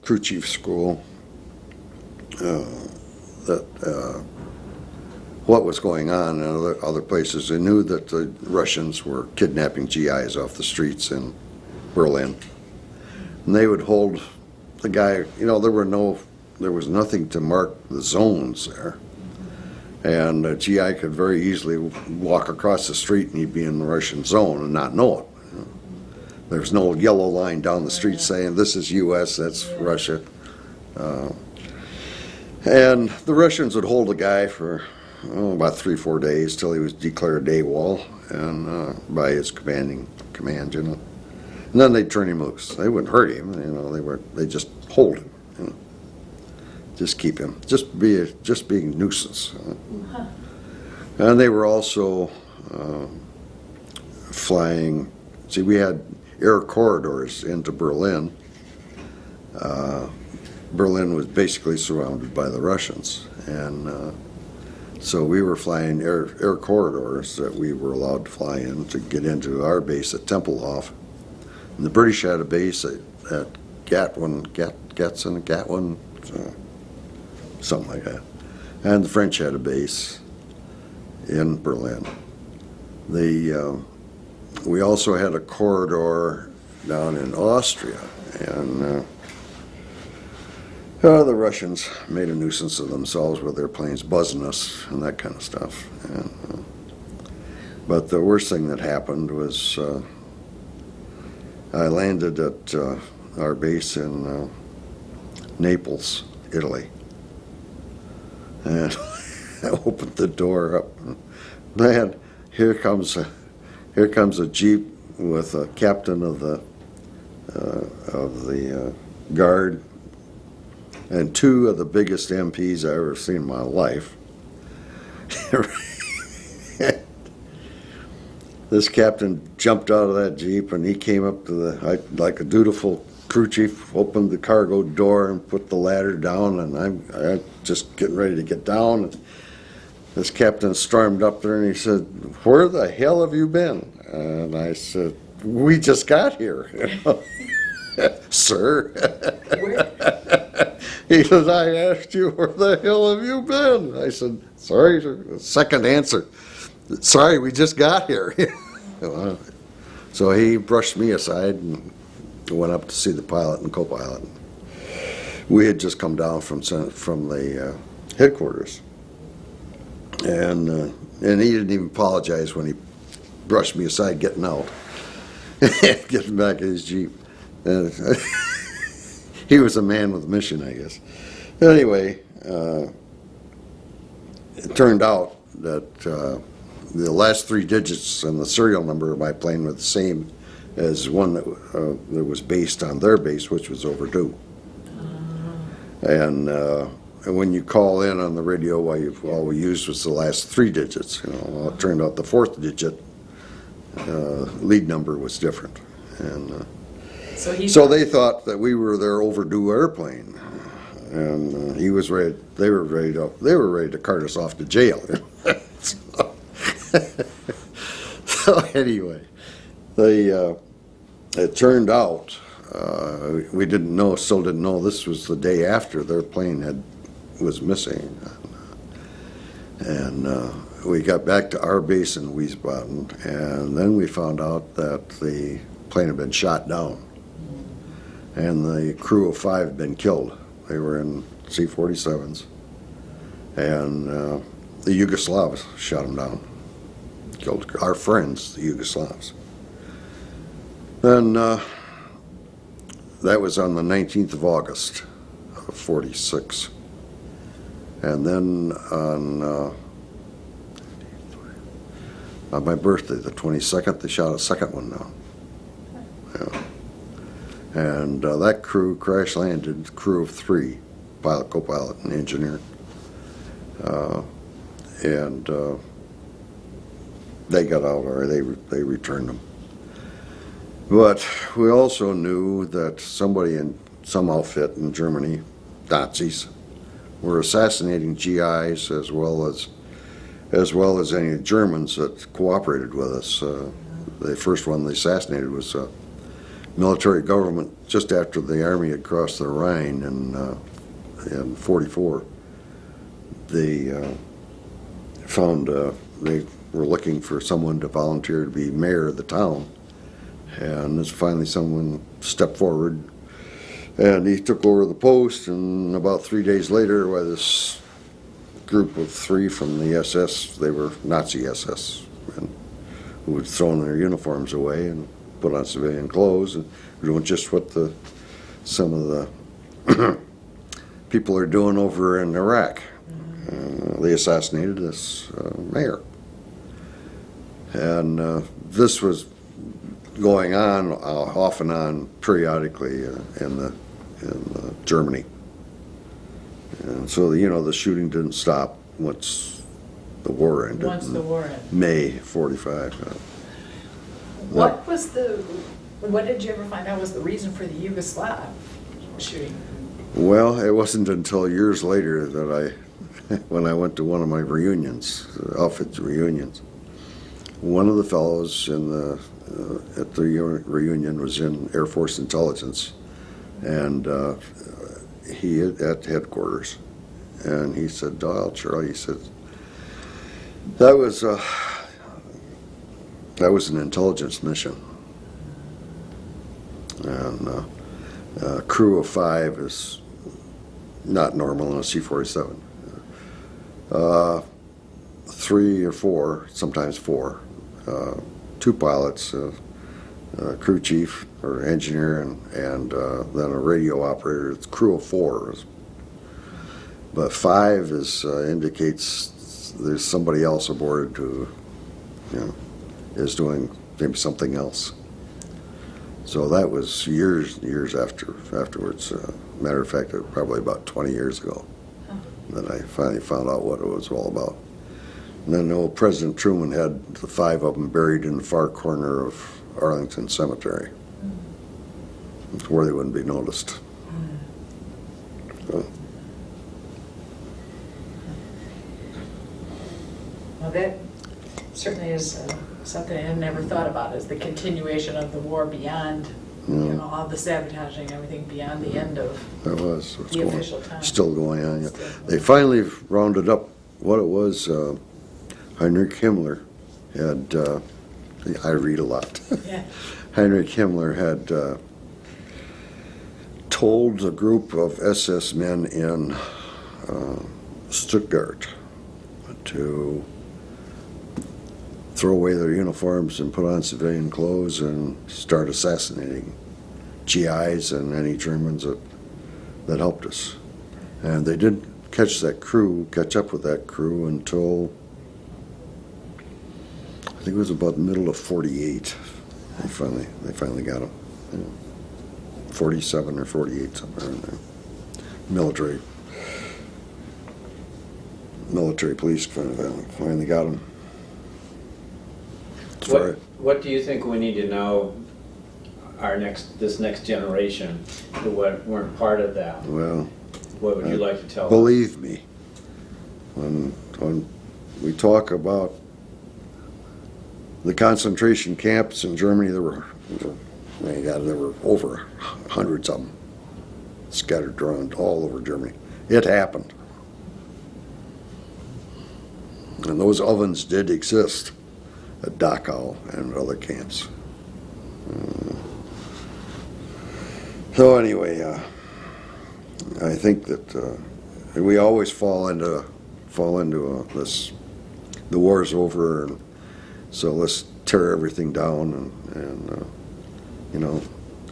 crew chief school that what was going on in other places. They knew that the Russians were kidnapping GIs off the streets in Berlin, and they would hold the guy. There was nothing to mark the zones there, and a GI could very easily walk across the street and he'd be in the Russian zone and not know it. There's no yellow line down the street saying this is U.S., that's Russia. And the Russians would hold a guy for about 3-4 days till he was declared AWOL and by his command, And then they'd turn him loose. They wouldn't hurt him, they just hold him, just keep him, just being a nuisance. And they were also flying. See, we had air corridors into Berlin. Berlin was basically surrounded by the Russians, and so we were flying air corridors that we were allowed to fly in to get into our base at Tempelhof. And the British had a base at Gatwin, something like that. And the French had a base in Berlin. We also had a corridor down in Austria, and the Russians made a nuisance of themselves with their planes buzzing us and that kind of stuff. But the worst thing that happened was I landed at our base in Naples, Italy, and I opened the door up. Man, here comes a Jeep with a captain of the guard and 2 of the biggest MPs I've ever seen in my life. This captain jumped out of that Jeep and he came up to like a dutiful crew chief, opened the cargo door and put the ladder down, and I'm just getting ready to get down. And this captain stormed up there and he said, "Where the hell have you been?" And I said, "We just got here." "Sir?" He says, "I asked you, where the hell have you been?" I said, "Sorry, sir." Second answer, "Sorry, we just got here." So he brushed me aside and went up to see the pilot and co-pilot. We had just come down from the headquarters, and he didn't even apologize when he brushed me aside getting out, getting back in his Jeep. And he was a man with a mission, I guess. Anyway, it turned out that the last 3 digits and the serial number of my plane were the same as one that was based on their base, which was overdue. And when you call in on the radio, all we used was the last 3 digits. Well, it turned out the 4th digit lead number was different, and so they thought that we were their overdue airplane, and he was ready. They were ready to cart us off to jail. So anyway, it turned out we still didn't know this was the day after their plane was missing, and we got back to our base in Wiesbaden, and then we found out that the plane had been shot down, and the crew of 5 had been killed. They were in C-47s, and the Yugoslavs shot them down, killed our friends, the Yugoslavs. Then that was on the 19th of August of 46. And then on my birthday, the 22nd, they shot a second one down. Yeah. And that crew crash landed, crew of 3, pilot, co-pilot, and engineer. And they got out, or they returned them. But we also knew that somebody in some outfit in Germany, Nazis, were assassinating GIs as well as any Germans that cooperated with us. The first one they assassinated was military government just after the Army had crossed the Rhine in 44. They found they were looking for someone to volunteer to be mayor of the town, and there's finally someone stepped forward, and he took over the post. And about 3 days later, by this group of 3 from the SS, they were Nazi SS, and who had thrown their uniforms away and put on civilian clothes and doing just what some of the people are doing over in Iraq. They assassinated this mayor, and this was going on off and on periodically in Germany. And so the shooting didn't stop once the war ended. Once the war ended. May 45. What did you ever find out was the reason for the Yugoslav shooting? Well, it wasn't until years later that when I went to one of my reunions, outfit reunions, one of the fellows at the reunion was in Air Force Intelligence, and he at headquarters, and he said, "Oh, Charlie," he said, that was an intelligence mission, and a crew of 5 is not normal in a C-47. 3 or 4, sometimes 4, 2 pilots, crew chief or engineer, and then a radio operator. It's a crew of 4, but 5 indicates there's somebody else aboard who is doing maybe something else. So that was years afterwards. Matter of fact, probably about 20 years ago that I finally found out what it was all about. And then old President Truman had the 5 of them buried in the far corner of Arlington Cemetery, where they wouldn't be noticed. So. Well, that certainly is something I had never thought about, is the continuation of the war beyond, all the sabotaging and everything beyond the end of the official time. Still going on, yeah. They finally rounded up what it was. Heinrich Himmler had, I read a lot. Yeah. Heinrich Himmler had told a group of SS men in Stuttgart to throw away their uniforms and put on civilian clothes and start assassinating GIs and any Germans that helped us. And they didn't catch up with that crew until I think it was about the middle of 48. They finally got them. 47 or 48, somewhere in there. Military police finally got them. What do you think we need to know this next generation who weren't part of that? Well, what would you like to tell them? Believe me, when we talk about the concentration camps in Germany, there were over hundreds of them scattered around all over Germany. It happened. And those ovens did exist at Dachau and other camps. So anyway, I think that we always fall into this. The war's over, and so let's tear everything down and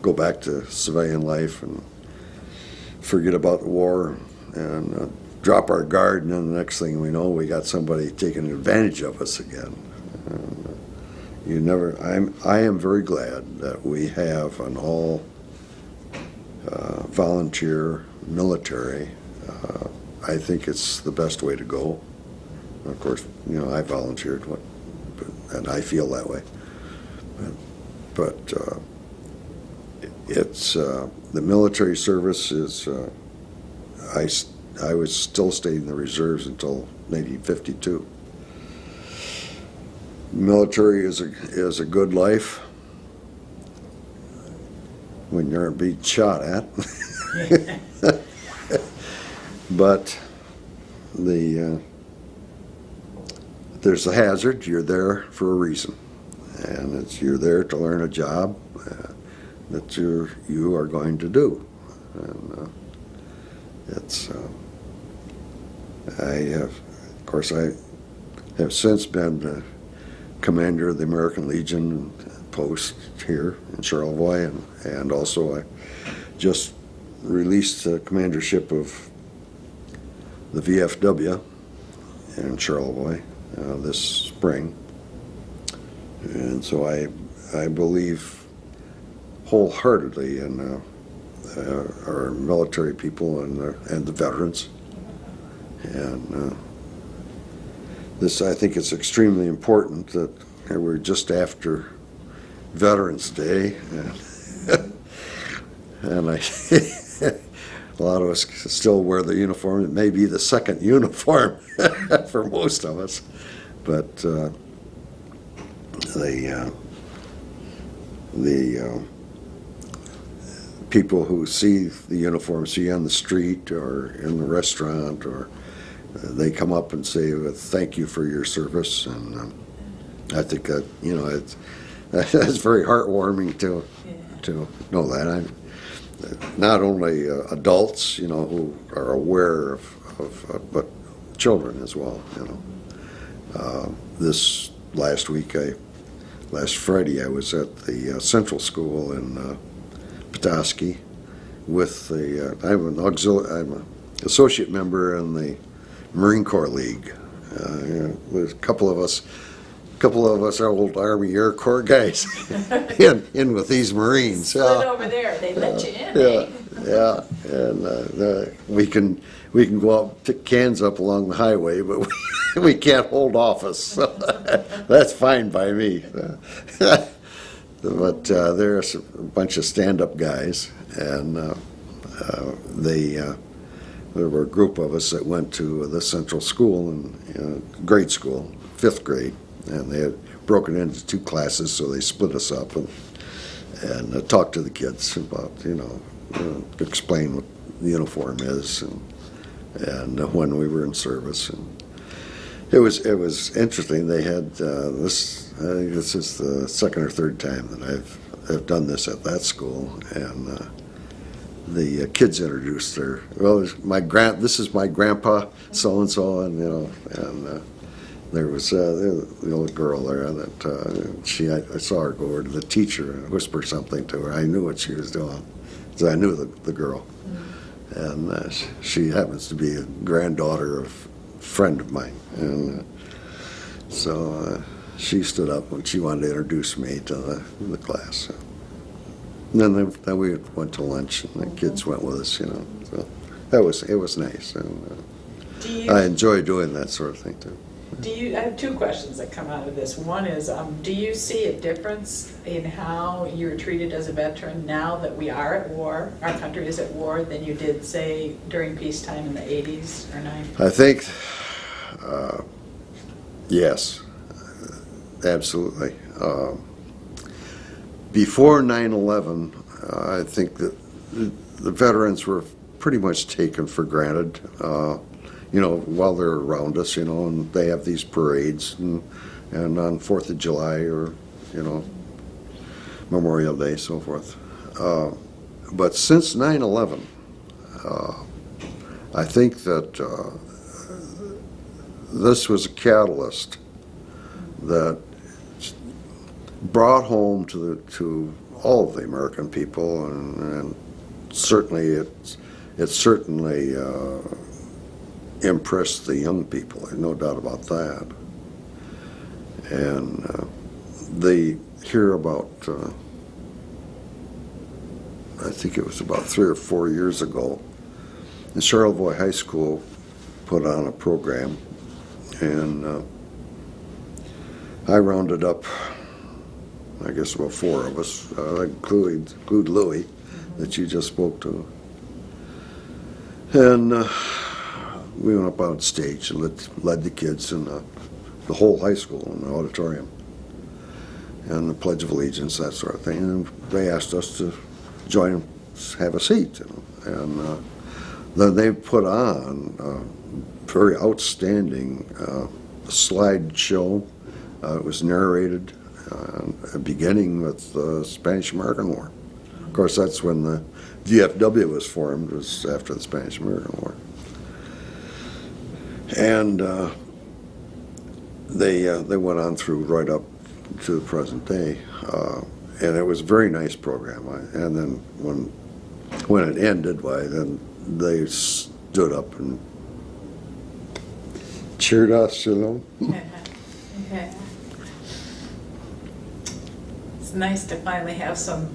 go back to civilian life and forget about the war and drop our guard, and then the next thing we know, we got somebody taking advantage of us again. I am very glad that we have an all volunteer military. I think it's the best way to go. Of course, I volunteered, and I feel that way. But it's the military service is. I was still staying in the reserves until maybe 52. Military is a good life. when you aren't being shot at. But there's a hazard. You're there for a reason, and you're there to learn a job that you are going to do. And I have since been the commander of the American Legion post here in Charlevoix, and also I just released the commandership of the VFW in Charlevoix this spring. And so I believe wholeheartedly in our military people and the veterans. And I think it's extremely important that we're just after Veterans Day, and a lot of us still wear the uniform. It may be the second uniform for most of us, but the people who see the uniform, see on the street or in the restaurant, or they come up and say, well, "Thank you for your service," and I think that it's very heartwarming to know that. Not only adults, who are aware of but children as well. This last Friday, I was at the Central School in Petoskey with I'm an associate member in the Marine Corps League. There's a couple of us are old Army Air Corps guys in with these Marines. Split over there, they let you in, Yeah, and we can go out, pick cans up along the highway, but we can't hold office. So that's fine by me. But there's a bunch of stand-up guys, and there were a group of us that went to the Central School, grade school, 5th grade. And they had broken into 2 classes, so they split us up and talked to the kids about, explain what the uniform is and when we were in service. And it was interesting. They had this. I think this is the 2nd or 3rd time that I've done this at that school, and the kids introduced their. Well, this is my grandpa, so and so, and. There was the little girl there that I saw her go over to the teacher and whisper something to her. I knew what she was doing, because I knew the girl. Mm-hmm. And she happens to be a granddaughter of a friend of mine. And so she stood up and she wanted to introduce me to the class. And then we went to lunch, and the kids went with us, So it was nice. And I enjoy doing that sort of thing, too. I have 2 questions that come out of this. One is, do you see a difference in how you're treated as a veteran now that we are at war, our country is at war, than you did, say, during peacetime in the 80s or 90s? I think, yes, absolutely. Before 9/11, I think that the veterans were pretty much taken for granted. While they're around us, and they have these parades and on 4th of July or, Memorial Day, so forth. But since 9/11, I think that this was a catalyst that brought home to all of the American people, and certainly it certainly impressed the young people. There's no doubt about that. And they hear about, I think it was about 3 or 4 years ago, the Charlevoix High School put on a program, and I rounded up, I guess about 4 of us, include Louie, that you just spoke to. And we went up on stage and led the kids in the whole high school in the auditorium, and the Pledge of Allegiance, that sort of thing. And they asked us to join, have a seat, you know. And then they put on a very outstanding slideshow. It was narrated, beginning with the Spanish-American War. Of course, that's when the VFW was formed, was after the Spanish-American War. And they went on through right up to the present day. And it was a very nice program. And then when it ended, then they stood up and cheered us, you know. Okay. It's nice to finally have some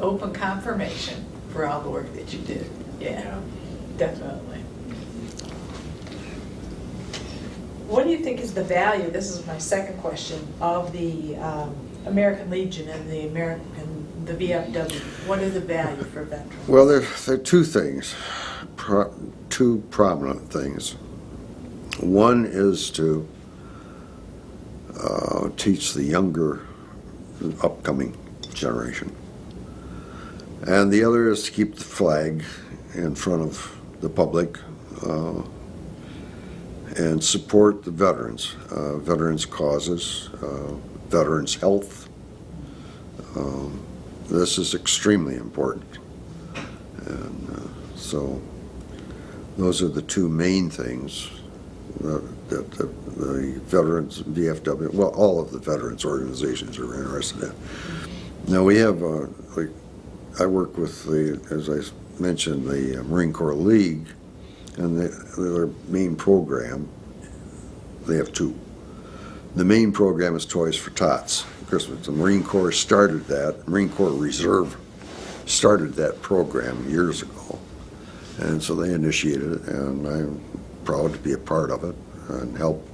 open confirmation for all the work that you did. Yeah, definitely. What do you think is the value, this is my second question, of the American Legion and the VFW? What is the value for veterans? Well, there are two things, two prominent things. One is to teach the younger, upcoming generation. And the other is to keep the flag in front of the public and support the veterans, veterans' causes, veterans' health. This is extremely important. And so those are the two main things that the veterans, VFW, well, all of the veterans organizations are interested in. Now we have, I work with as I mentioned, the Marine Corps League, and their main program, they have two. The main program is Toys for Tots. Christmas. The Marine Corps started that, Marine Corps Reserve started that program years ago. And so they initiated it, and I'm proud to be a part of it and help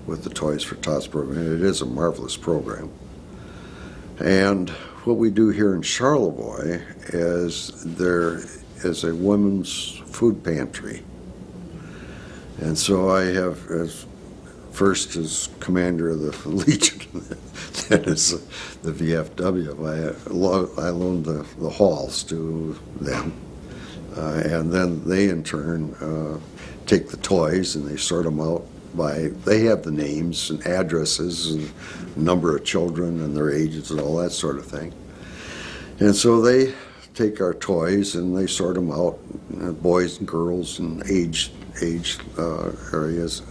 with the Toys for Tots program. It is a marvelous program. And what we do here in Charlevoix is there is a women's food pantry. And so I have, first as commander of the Legion, that is the VFW, I loaned the halls to them. And then they in turn take the toys and they sort them out they have the names and addresses and number of children and their ages and all that sort of thing. And so they take our toys and they sort them out, boys and girls and age areas,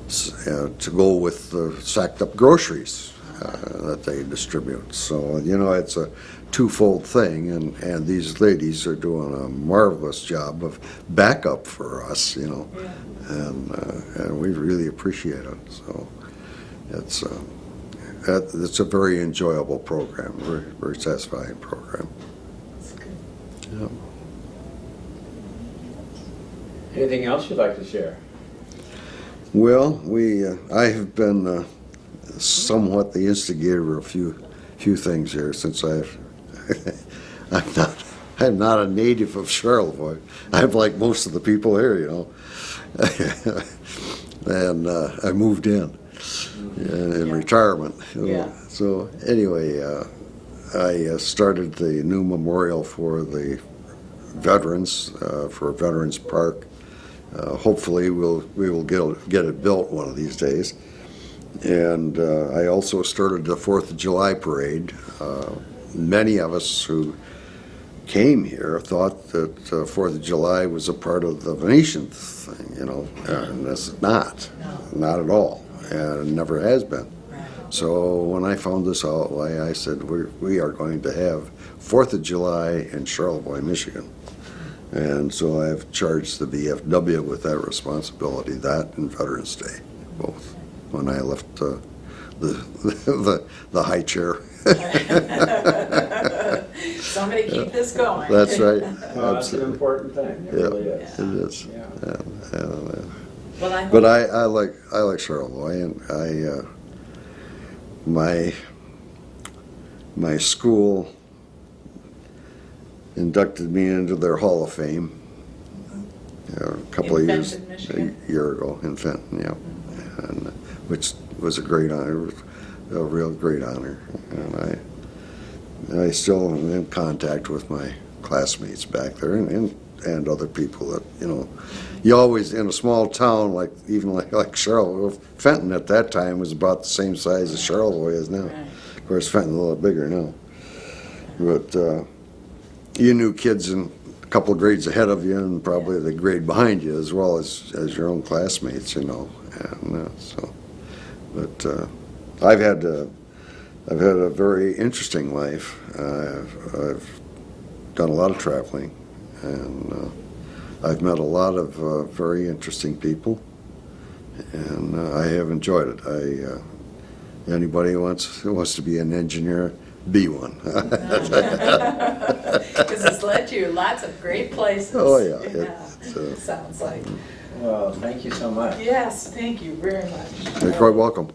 to go with the sacked up groceries that they distribute. So, it's a twofold thing, and these ladies are doing a marvelous job of backup for us, Yeah. and we really appreciate it. So it's a very enjoyable program, very, very satisfying program. That's good. Yeah. Anything else you'd like to share? Well, I have been somewhat the instigator of a few things here since I'm not a native of Charlevoix. I'm like most of the people here, and I moved in Yeah. retirement. Yeah. So anyway, I started the new memorial for the veterans for Veterans Park. Hopefully we will get it built one of these days. And I also started the 4th of July parade. Many of us who came here thought that 4th of July was a part of the Venetian thing, and it's not. No. Not at all, and it never has been. Right. So when I found this out, I said, we are going to have 4th of July in Charlevoix, Michigan. And so I've charged the VFW with that responsibility, that and Veterans Day, both, when I left the high chair. Somebody keep this going. That's right. Well, that's an important thing, it really is. It is. Yeah. Well, I hope. But I like Charlevoix, and my school inducted me into their Hall of Fame a couple In of years, Fenton, Michigan? a year ago in Fenton, yeah, and which was a great honor, a real great honor, and I still am in contact with my classmates back there and other people that, you know, you always, in a small town like, even like Charlevoix, Fenton at that time was about the same size as Charlevoix is now. Right. Of course, Fenton's a little bigger now. But you knew kids in a couple of grades ahead of you and probably the grade behind you as well as your own classmates, you know. And so, but I've had a very interesting life. I've done a lot of traveling, and I've met a lot of very interesting people, and I have enjoyed it. Anybody who wants to be an engineer, be one. Because it's led you lots of great places. Oh, yeah. Sounds like. Well, thank you so much. Yes, thank you very much. You're quite welcome.